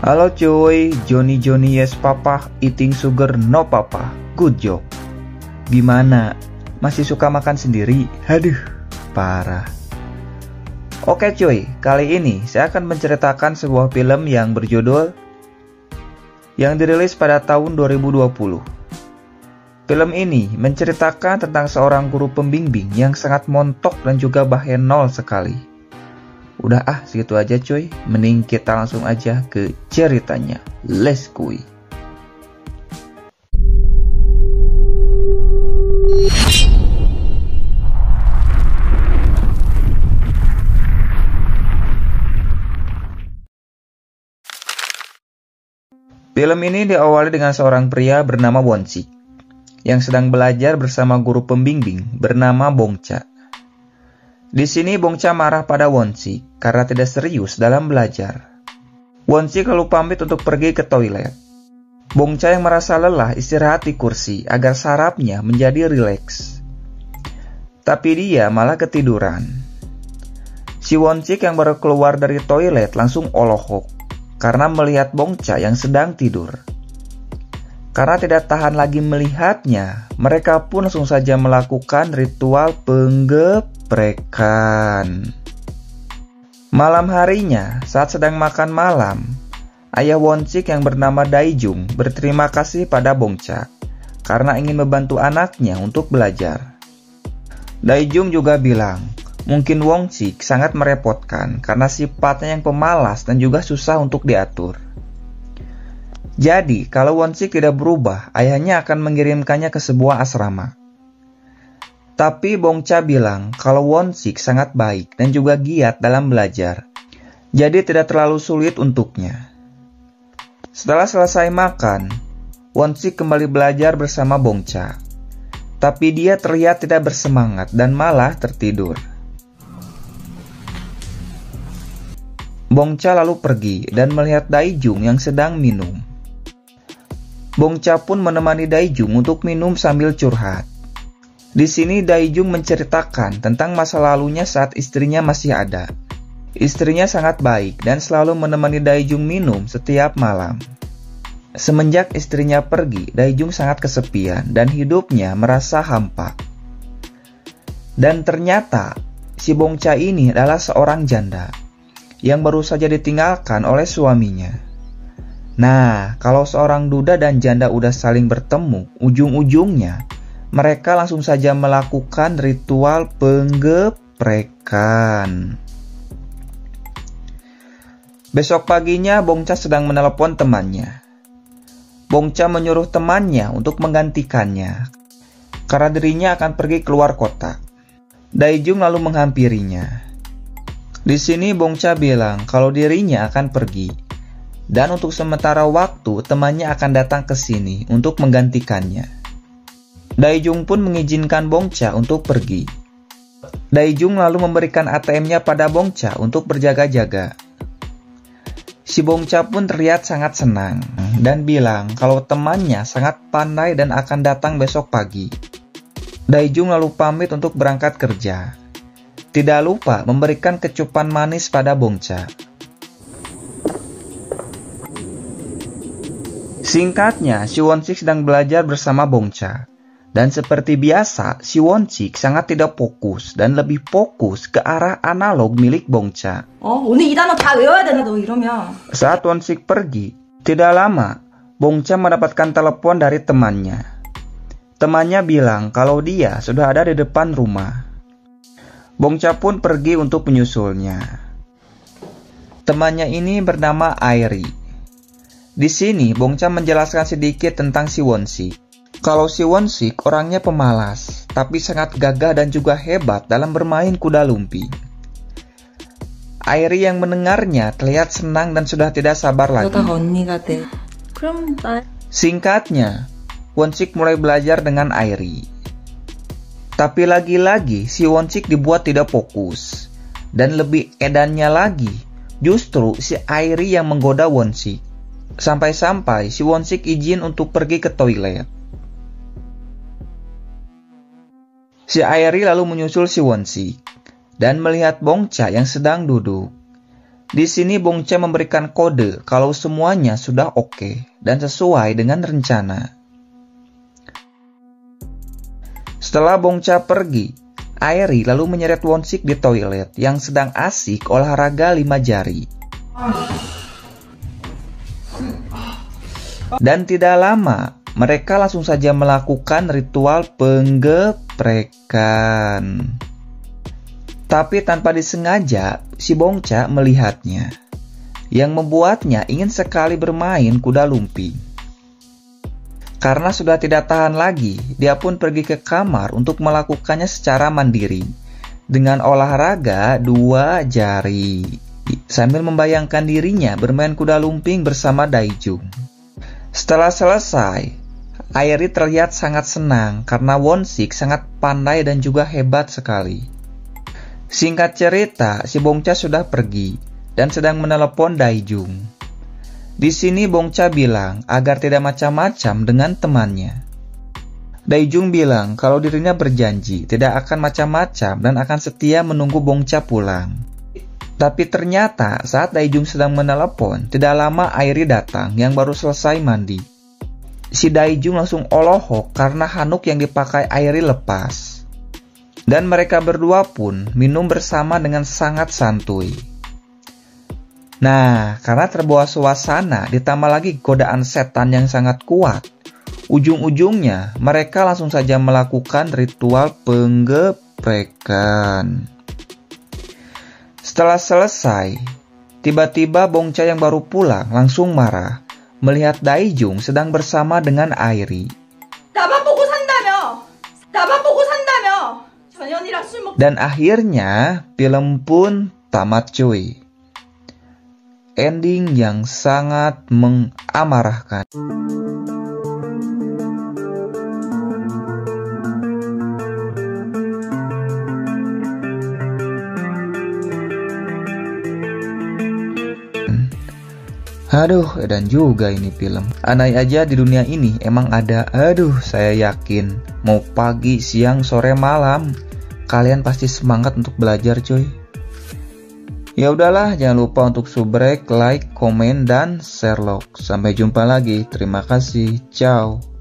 Halo cuy, Johnny yes papa, eating sugar no papa, good job. Gimana? Masih suka makan sendiri? Aduh, parah. Oke cuy, kali ini saya akan menceritakan sebuah film yang berjudul yang dirilis pada tahun 2020. Film ini menceritakan tentang seorang guru pembimbing yang sangat montok dan juga bahenol sekali. Udah segitu aja cuy, mending kita langsung aja ke ceritanya. Let's go. Film ini diawali dengan seorang pria bernama Won-sik yang sedang belajar bersama guru pembimbing bernama Bong-cha. Di sini Bong-cha marah pada Won-sik karena tidak serius dalam belajar. Won-sik lalu pamit untuk pergi ke toilet. Bong-cha yang merasa lelah istirahat di kursi agar sarafnya menjadi rileks. Tapi dia malah ketiduran. Si Won-sik yang baru keluar dari toilet langsung olohok karena melihat Bong-cha yang sedang tidur. Karena tidak tahan lagi melihatnya, mereka pun langsung saja melakukan ritual penggeprekan. Malam harinya, saat sedang makan malam, ayah Won-sik yang bernama Dae-jung berterima kasih pada Bong-cha karena ingin membantu anaknya untuk belajar. Dae-jung juga bilang, mungkin Won-sik sangat merepotkan karena sifatnya yang pemalas dan juga susah untuk diatur. Jadi, kalau Won-sik tidak berubah, ayahnya akan mengirimkannya ke sebuah asrama. Tapi Bong-cha bilang kalau Won-sik sangat baik dan juga giat dalam belajar. Jadi tidak terlalu sulit untuknya. Setelah selesai makan, Won-sik kembali belajar bersama Bong-cha. Tapi dia terlihat tidak bersemangat dan malah tertidur. Bong-cha lalu pergi dan melihat Dae-jung yang sedang minum. Bong-cha pun menemani Dae-jung untuk minum sambil curhat. Di sini Dae-jung menceritakan tentang masa lalunya saat istrinya masih ada. Istrinya sangat baik dan selalu menemani Dae-jung minum setiap malam. Semenjak istrinya pergi, Dae-jung sangat kesepian dan hidupnya merasa hampa. Dan ternyata si Bong-cha ini adalah seorang janda yang baru saja ditinggalkan oleh suaminya. Nah, kalau seorang duda dan janda udah saling bertemu, ujung-ujungnya mereka langsung saja melakukan ritual penggeprekan. Besok paginya, Bong-cha sedang menelepon temannya. Bong-cha menyuruh temannya untuk menggantikannya, karena dirinya akan pergi keluar kota. Dae-jung lalu menghampirinya. Di sini Bong-cha bilang kalau dirinya akan pergi. Dan untuk sementara waktu, temannya akan datang ke sini untuk menggantikannya. Dae-jung pun mengizinkan Bong-cha untuk pergi. Dae-jung lalu memberikan ATM-nya pada Bong-cha untuk berjaga-jaga. Si Bong-cha pun terlihat sangat senang dan bilang kalau temannya sangat pandai dan akan datang besok pagi. Dae-jung lalu pamit untuk berangkat kerja. Tidak lupa memberikan kecupan manis pada Bong-cha. Singkatnya, si Won-sik sedang belajar bersama Bong-cha. Dan seperti biasa, si Won-sik sangat tidak fokus dan lebih fokus ke arah analog milik Bong-cha. 오늘 이 단어 다 외워야 되나 너 이러면. Saat Won-sik pergi, tidak lama, Bong-cha mendapatkan telepon dari temannya. Temannya bilang kalau dia sudah ada di depan rumah. Bong-cha pun pergi untuk menyusulnya. Temannya ini bernama Airi. Di sini, Bong-cha menjelaskan sedikit tentang si Won-sik. Kalau si Won-sik orangnya pemalas, tapi sangat gagah dan juga hebat dalam bermain kuda lumping. Airi yang mendengarnya terlihat senang dan sudah tidak sabar lagi. Singkatnya, Won-sik mulai belajar dengan Airi. Tapi lagi-lagi si Won-sik dibuat tidak fokus. Dan lebih edannya lagi, justru si Airi yang menggoda Won-sik. Sampai-sampai si Won-sik izin untuk pergi ke toilet. Si Airi lalu menyusul si Won-sik dan melihat Bong-cha yang sedang duduk. Di sini Bongcha memberikan kode kalau semuanya sudah oke dan sesuai dengan rencana. Setelah Bongcha pergi, Airi lalu menyeret Won-sik di toilet yang sedang asik olahraga 5 jari. Dan tidak lama, mereka langsung saja melakukan ritual penggeprekan. Tapi tanpa disengaja, si Bongcha melihatnya, yang membuatnya ingin sekali bermain kuda lumping. Karena sudah tidak tahan lagi, dia pun pergi ke kamar untuk melakukannya secara mandiri, dengan olahraga 2 jari, sambil membayangkan dirinya bermain kuda lumping bersama Daijung. Setelah selesai, Airi terlihat sangat senang karena Won-sik sangat pandai dan juga hebat sekali. Singkat cerita, si Bongcha sudah pergi dan sedang menelepon Daijung. Di sini Bongcha bilang agar tidak macam-macam dengan temannya. Daijung bilang kalau dirinya berjanji tidak akan macam-macam dan akan setia menunggu Bongcha pulang. Tapi ternyata saat Daijung sedang menelepon, tidak lama Airi datang yang baru selesai mandi. Si Daijung langsung olohok karena handuk yang dipakai Airi lepas. Dan mereka berdua pun minum bersama dengan sangat santuy. Nah, karena terbawa suasana ditambah lagi godaan setan yang sangat kuat, ujung-ujungnya mereka langsung saja melakukan ritual penggeprekan. Setelah selesai, tiba-tiba Bongcha yang baru pulang langsung marah melihat Daijung sedang bersama dengan Airi. 나만 보고 산다며! 나만 보고 산다며! 전현이랑 술 먹... Dan akhirnya film pun tamat cuy. Ending yang sangat mengamarahkan. Aduh, edan juga ini film. Andai aja di dunia ini emang ada, saya yakin mau pagi, siang, sore, malam, kalian pasti semangat untuk belajar cuy. Ya udahlah, jangan lupa untuk subrek, like, komen, dan share log. Sampai jumpa lagi. Terima kasih. Ciao.